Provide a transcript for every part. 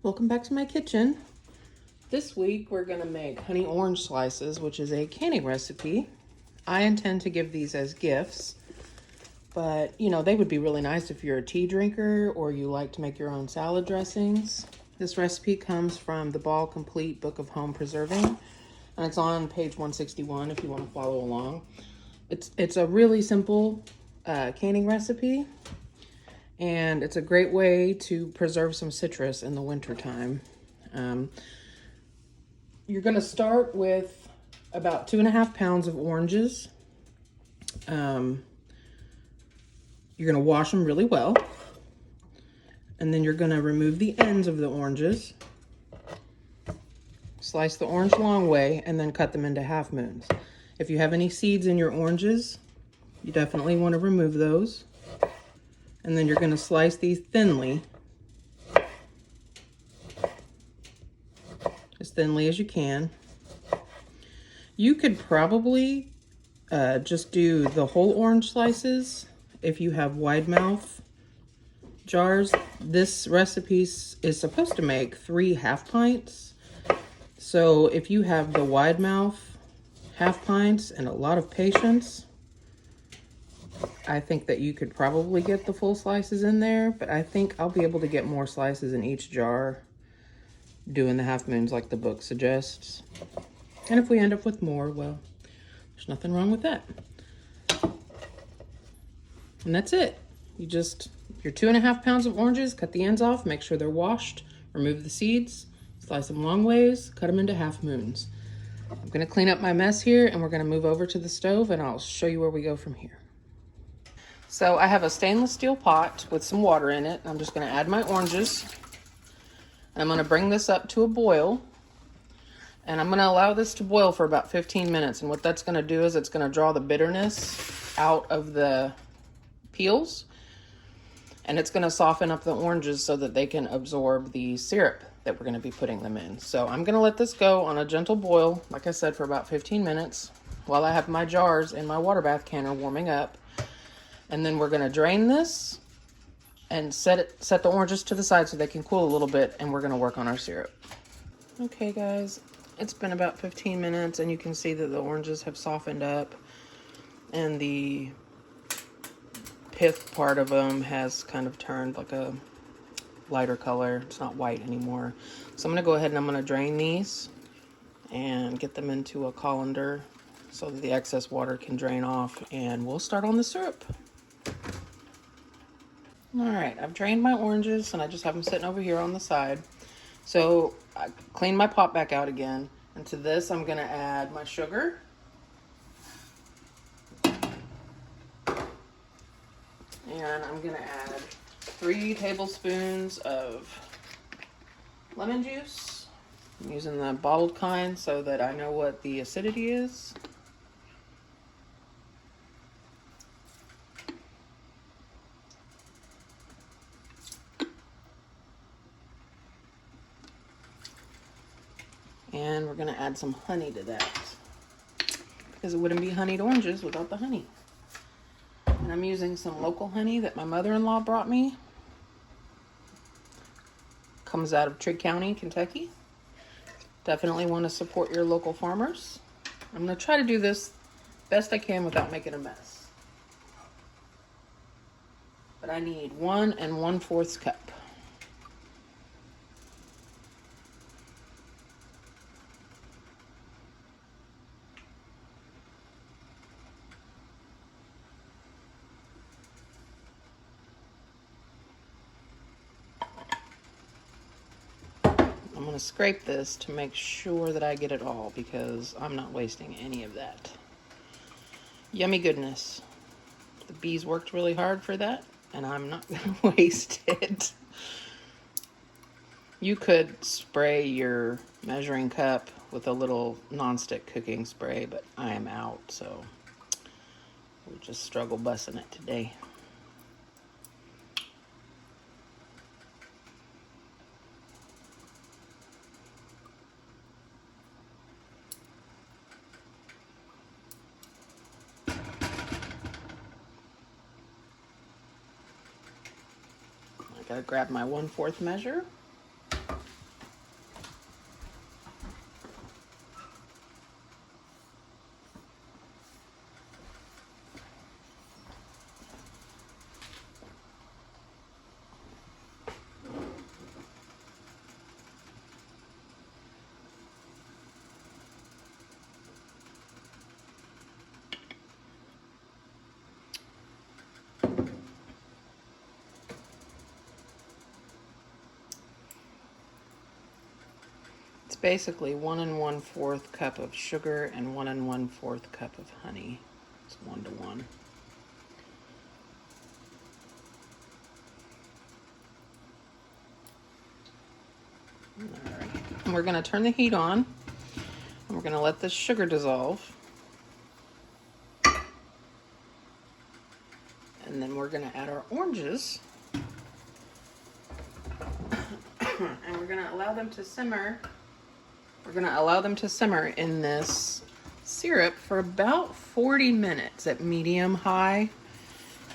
Welcome back to my kitchen. This week we're going to make honey orange slices, which is a canning recipe. I intend to give these as gifts, but you know, they would be really nice if you're a tea drinker or you like to make your own salad dressings. This recipe comes from the Ball Complete Book of Home Preserving, and it's on page 161 if you want to follow along. It's a really simple canning recipe, and it's a great way to preserve some citrus in the wintertime. You're going to start with about 2.5 pounds of oranges. You're going to wash them really well. And then you're going to remove the ends of the oranges. Slice the orange long way and then cut them into half moons. If you have any seeds in your oranges, you definitely want to remove those. And then you're going to slice these thinly. As thinly as you can. You could probably just do the whole orange slices if you have wide mouth jars. This recipe is supposed to make 3 half pints. So if you have the wide mouth half pints and a lot of patience, I think that you could probably get the full slices in there, but I think I'll be able to get more slices in each jar doing the half moons like the book suggests. And if we end up with more, well, there's nothing wrong with that. And that's it. Your 2.5 pounds of oranges, cut the ends off, make sure they're washed, remove the seeds, slice them long ways, cut them into half moons. I'm gonna clean up my mess here and we're gonna move over to the stove and I'll show you where we go from here. So I have a stainless steel pot with some water in it. I'm just gonna add my oranges. And I'm gonna bring this up to a boil. And I'm gonna allow this to boil for about 15 minutes. And what that's gonna do is it's gonna draw the bitterness out of the peels. And it's gonna soften up the oranges so that they can absorb the syrup that we're gonna be putting them in. So I'm gonna let this go on a gentle boil, like I said, for about 15 minutes while I have my jars in my water bath canner warming up. And then we're gonna drain this and set the oranges to the side so they can cool a little bit, and we're gonna work on our syrup. Okay guys, it's been about 15 minutes and you can see that the oranges have softened up and the pith part of them has kind of turned like a lighter color. It's not white anymore. So I'm gonna go ahead and I'm gonna drain these and get them into a colander so that the excess water can drain off, and we'll start on the syrup. All right, I've drained my oranges and I just have them sitting over here on the side. So I cleaned my pot back out again. And to this, I'm gonna add my sugar. And I'm gonna add 3 tablespoons of lemon juice. I'm using the bottled kind so that I know what the acidity is. And we're gonna add some honey to that because it wouldn't be honeyed oranges without the honey. And I'm using some local honey that my mother-in-law brought me. Comes out of Trigg County, Kentucky. Definitely want to support your local farmers. I'm gonna try to do this best I can without making a mess. But I need 1 1/4 cup. I'm going to scrape this to make sure that I get it all because I'm not wasting any of that. Yummy goodness. The bees worked really hard for that, and I'm not going to waste it. You could spray your measuring cup with a little nonstick cooking spray, but I am out, so we'll just struggle bussing it today. Gotta grab my 1/4 measure. basically 1 1/4 cup of sugar and 1 1/4 cup of honey. It's 1 to 1. All right. And we're going to turn the heat on, and we're going to let the sugar dissolve. And then we're going to add our oranges. And we're going to allow them to simmer. We're going to allow them to simmer in this syrup for about 40 minutes at medium-high.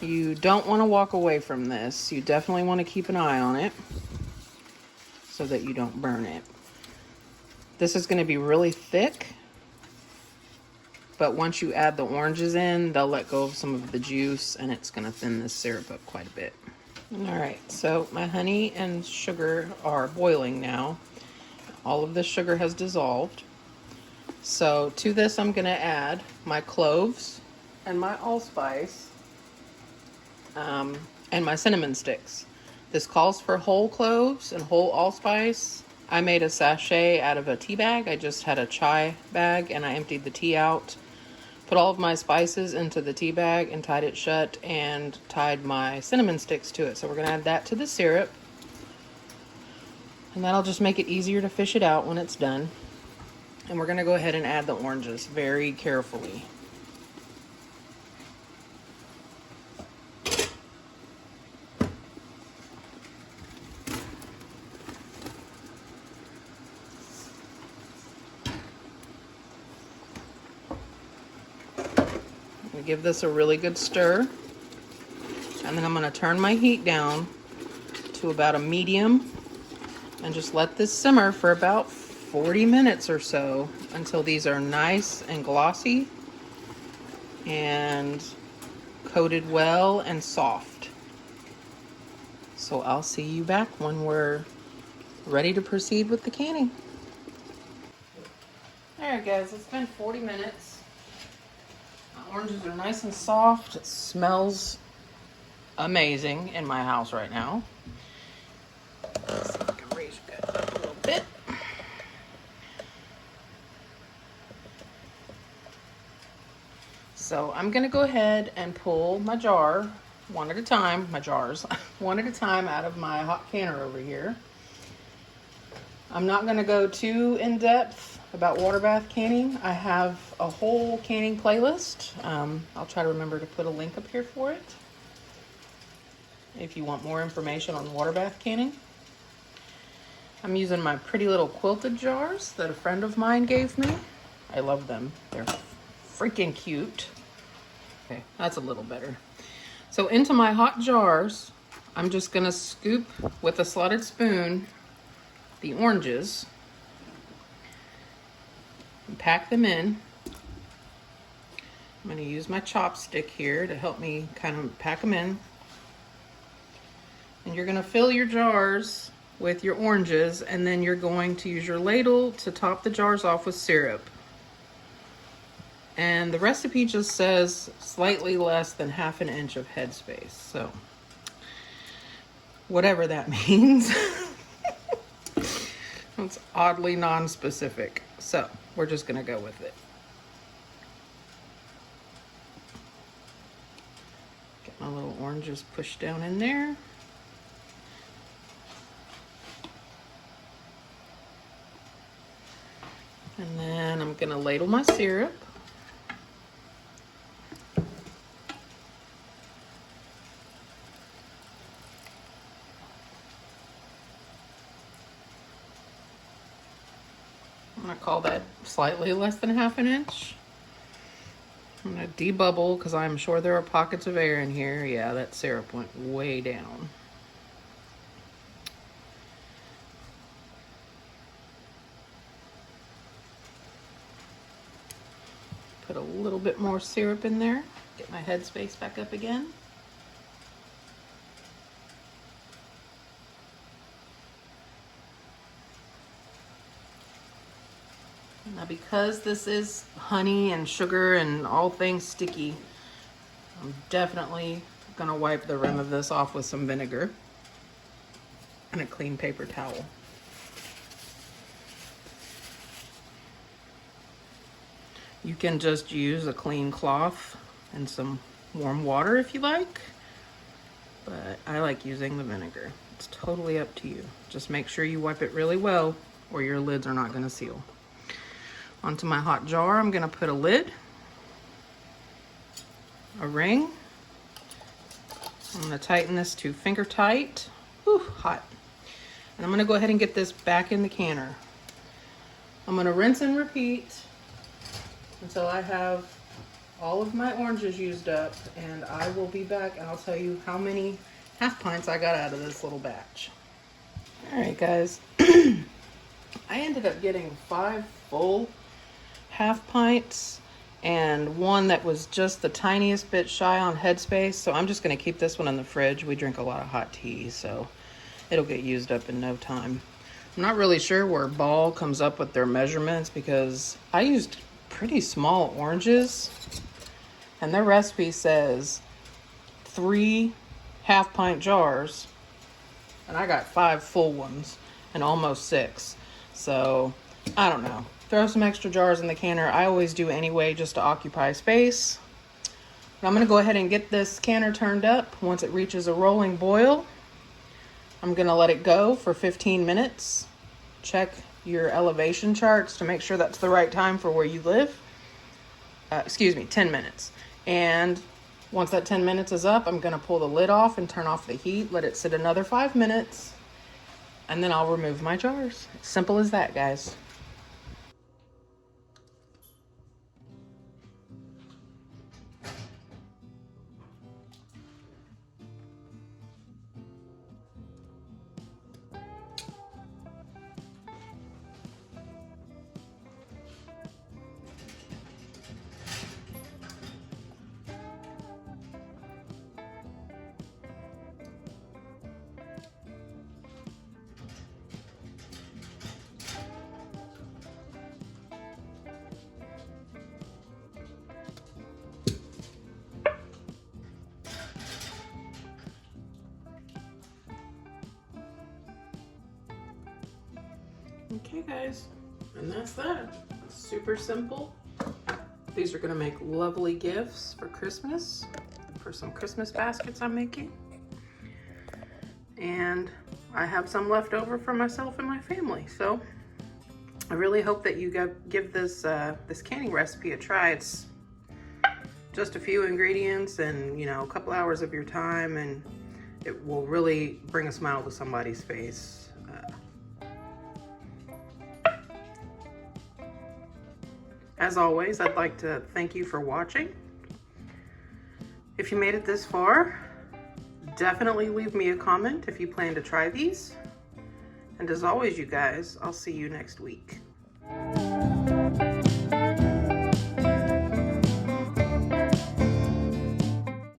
You don't want to walk away from this. You definitely want to keep an eye on it so that you don't burn it. This is going to be really thick, but once you add the oranges in, they'll let go of some of the juice, and it's going to thin this syrup up quite a bit. All right, so my honey and sugar are boiling now. All of the sugar has dissolved. So to this, I'm going to add my cloves and my allspice and my cinnamon sticks. This calls for whole cloves and whole allspice. I made a sachet out of a tea bag. I just had a chai bag and I emptied the tea out. Put all of my spices into the tea bag and tied it shut and tied my cinnamon sticks to it. So we're going to add that to the syrup. And that'll just make it easier to fish it out when it's done. And we're going to go ahead and add the oranges very carefully. Give this a really good stir, and then I'm going to turn my heat down to about a medium and just let this simmer for about 40 minutes or so until these are nice and glossy and coated well and soft. So I'll see you back when we're ready to proceed with the canning. Alright guys, it's been 40 minutes. Oranges are nice and soft. It smells amazing in my house right now. Let's see if I can raise it up a little bit. So I'm going to go ahead and pull my jar one at a time, one at a time out of my hot canner over here. I'm not going to go too in-depth about water bath canning. I have a whole canning playlist. I'll try to remember to put a link up here for it if you want more information on water bath canning. I'm using my pretty little quilted jars that a friend of mine gave me. I love them. They're freaking cute. Okay, that's a little better. So into my hot jars, I'm just gonna scoop with a slotted spoon the oranges and pack them in. I'm going to use my chopstick here to help me kind of pack them in. And you're going to fill your jars with your oranges, and then you're going to use your ladle to top the jars off with syrup. And the recipe just says slightly less than ½ an inch of headspace. So whatever that means. It's oddly non-specific. So we're just going to go with it. Get my little oranges pushed down in there. And then I'm going to ladle my syrup. I'm going to call that slightly less than ½ an inch. I'm going to debubble because I'm sure there are pockets of air in here. Yeah, that syrup went way down. Put a little bit more syrup in there. Get my headspace back up again. Now because this is honey and sugar and all things sticky, I'm definitely gonna wipe the rim of this off with some vinegar and a clean paper towel. You can just use a clean cloth and some warm water if you like, but I like using the vinegar. It's totally up to you. Just make sure you wipe it really well or your lids are not going to seal. Onto my hot jar, I'm going to put a lid, a ring. I'm going to tighten this to finger tight. Whew, hot. And I'm going to go ahead and get this back in the canner. I'm going to rinse and repeat until I have all of my oranges used up, and I will be back and I'll tell you how many half pints I got out of this little batch. All right, guys. I ended up getting 5 full half pints and one that was just the tiniest bit shy on headspace, so I'm just going to keep this one in the fridge. We drink a lot of hot tea, so it'll get used up in no time. I'm not really sure where Ball comes up with their measurements because I used pretty small oranges, and their recipe says 3 half pint jars, and I got 5 full ones and almost 6. So I don't know. Throw some extra jars in the canner. I always do anyway, just to occupy space. But I'm going to go ahead and get this canner turned up. Once it reaches a rolling boil, I'm going to let it go for 15 minutes. Check your elevation charts to make sure that's the right time for where you live. 10 minutes. And once that 10 minutes is up, I'm going to pull the lid off and turn off the heat. Let it sit another 5 minutes. And then I'll remove my jars. Simple as that, guys. Okay, guys, and that's that. Super simple. These are gonna make lovely gifts for Christmas, for some Christmas baskets I'm making. And I have some left over for myself and my family. So I really hope that you give this this canning recipe a try. It's just a few ingredients and, you know, a couple hours of your time, and it will really bring a smile to somebody's face. As always, I'd like to thank you for watching. If you made it this far, definitely leave me a comment if you plan to try these. And as always, you guys, I'll see you next week.